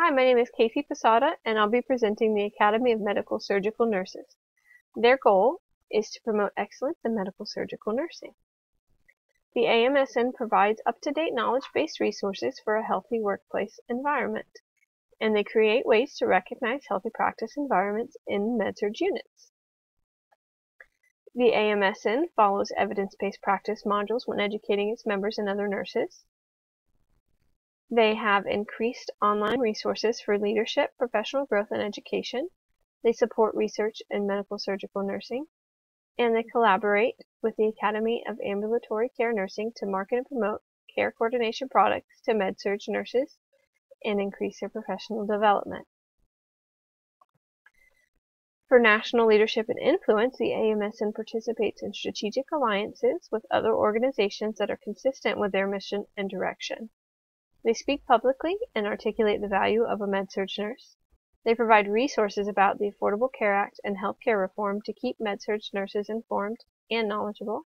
Hi, my name is Casey Posada, and I'll be presenting the Academy of Medical Surgical Nurses. Their goal is to promote excellence in medical surgical nursing. The AMSN provides up-to-date knowledge-based resources for a healthy workplace environment, and they create ways to recognize healthy practice environments in med-surg units. The AMSN follows evidence-based practice modules when educating its members and other nurses. They have increased online resources for leadership, professional growth, and education. They support research in medical surgical nursing. And they collaborate with the Academy of Ambulatory Care Nursing to market and promote care coordination products to med-surg nurses and increase their professional development. For national leadership and influence, the AMSN participates in strategic alliances with other organizations that are consistent with their mission and direction. They speak publicly and articulate the value of a med-surg nurse. They provide resources about the Affordable Care Act and healthcare reform to keep med-surg nurses informed and knowledgeable.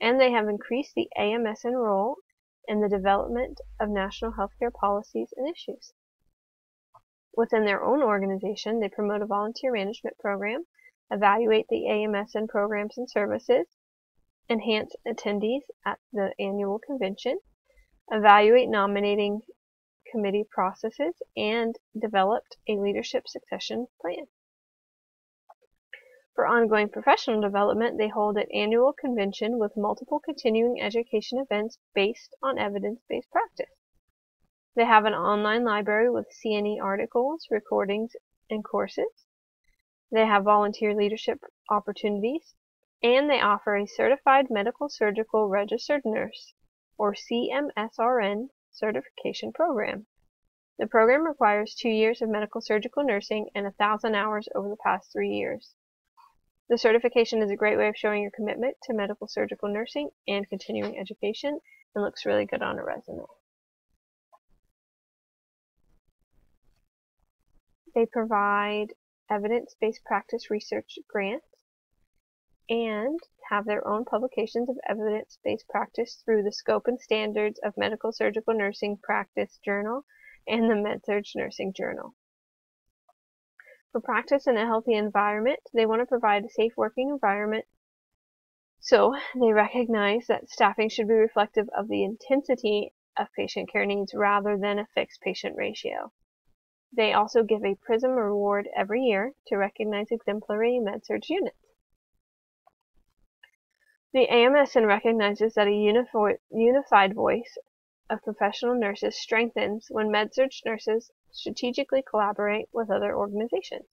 And they have increased the AMSN role in the development of national healthcare policies and issues. Within their own organization, they promote a volunteer management program, evaluate the AMSN programs and services, enhance attendees at the annual convention, evaluate nominating committee processes, and developed a leadership succession plan. For ongoing professional development, they hold an annual convention with multiple continuing education events based on evidence-based practice. They have an online library with CNE articles, recordings, and courses. They have volunteer leadership opportunities, and they offer a Certified Medical Surgical Registered Nurse, or CMSRN, certification program. The program requires 2 years of medical surgical nursing and 1,000 hours over the past 3 years. The certification is a great way of showing your commitment to medical surgical nursing and continuing education, and looks really good on a resume. They provide evidence-based practice research grants and have their own publications of evidence-based practice through the Scope and Standards of Medical Surgical Nursing Practice Journal and the med-surg Nursing Journal. For practice in a healthy environment, they want to provide a safe working environment, so they recognize that staffing should be reflective of the intensity of patient care needs rather than a fixed patient ratio. They also give a PRISM award every year to recognize exemplary med-surg units. The AMSN recognizes that a unified voice of professional nurses strengthens when med-surg nurses strategically collaborate with other organizations.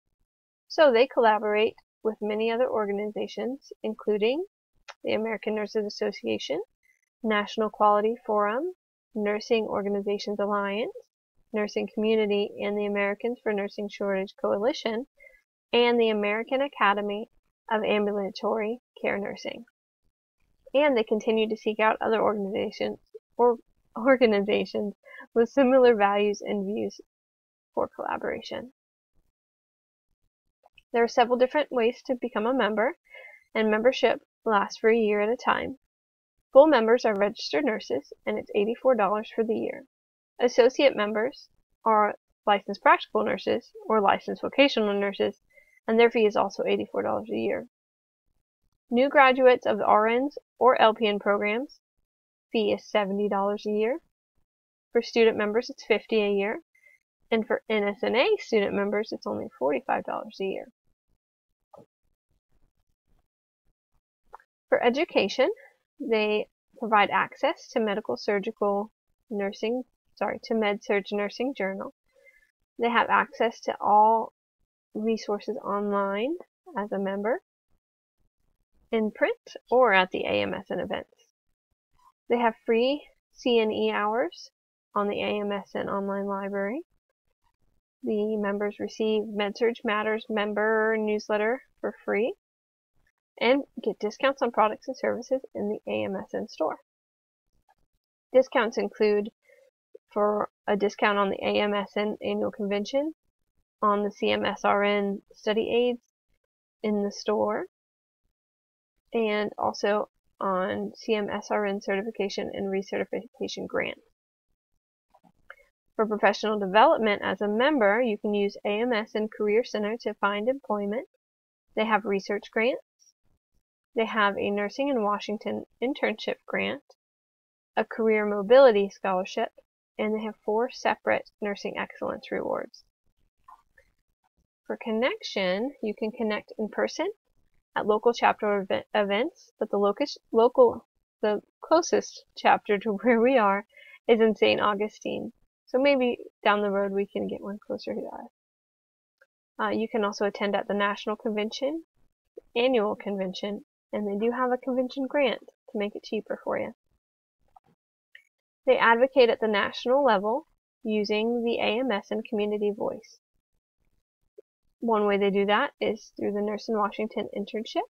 So they collaborate with many other organizations, including the American Nurses Association, National Quality Forum, Nursing Organizations Alliance, Nursing Community, and the Americans for Nursing Shortage Coalition, and the American Academy of Ambulatory Care Nursing. And they continue to seek out other organizations with similar values and views for collaboration. There are several different ways to become a member, and membership lasts for a year at a time. Full members are registered nurses, and it's $84 for the year. Associate members are licensed practical nurses or licensed vocational nurses, and their fee is also $84 a year. New graduates of the RNs or LPN programs, fee is $70 a year. For student members, it's $50 a year. And for NSNA student members, it's only $45 a year. For education, they provide access to med-surg Nursing Journal. They have access to all resources online as a member, in print, or at the AMSN events. They have free CNE hours on the AMSN online library. The members receive med-surg Matters member newsletter for free and get discounts on products and services in the AMSN store. Discounts include for a discount on the AMSN annual convention, on the CMSRN study aids in the store, and also on CMSRN certification and recertification grants. For professional development as a member, you can use AMSN Career Center to find employment. They have research grants. They have a Nursing in Washington internship grant, a career mobility scholarship, and they have 4 separate nursing excellence rewards. For connection, you can connect in person at local chapter events, but the closest chapter to where we are is in St. Augustine. So maybe down the road we can get one closer to us. You can also attend at the National Convention, Annual Convention, and they do have a convention grant to make it cheaper for you. They advocate at the national level using the AMSN Community Voice. One way they do that is through the Nurse in Washington internship,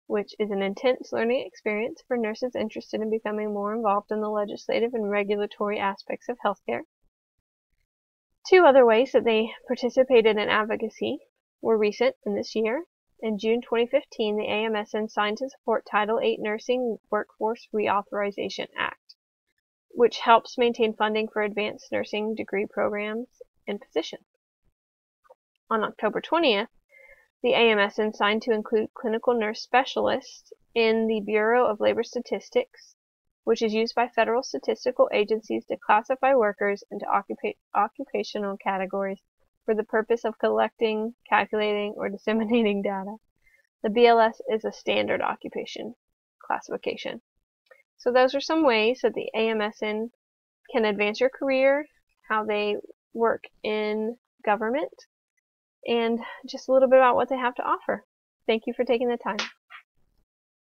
which is an intense learning experience for nurses interested in becoming more involved in the legislative and regulatory aspects of healthcare. 2 other ways that they participated in advocacy were recent in this year. In June 2015, the AMSN signed to support Title VIII Nursing Workforce Reauthorization Act, which helps maintain funding for advanced nursing degree programs and positions. On October 20th, the AMSN signed to include clinical nurse specialists in the Bureau of Labor Statistics, which is used by federal statistical agencies to classify workers into occupational categories for the purpose of collecting, calculating, or disseminating data. The BLS is a standard occupation classification. So those are some ways that the AMSN can advance your career, how they work in government, and just a little bit about what they have to offer. Thank you for taking the time.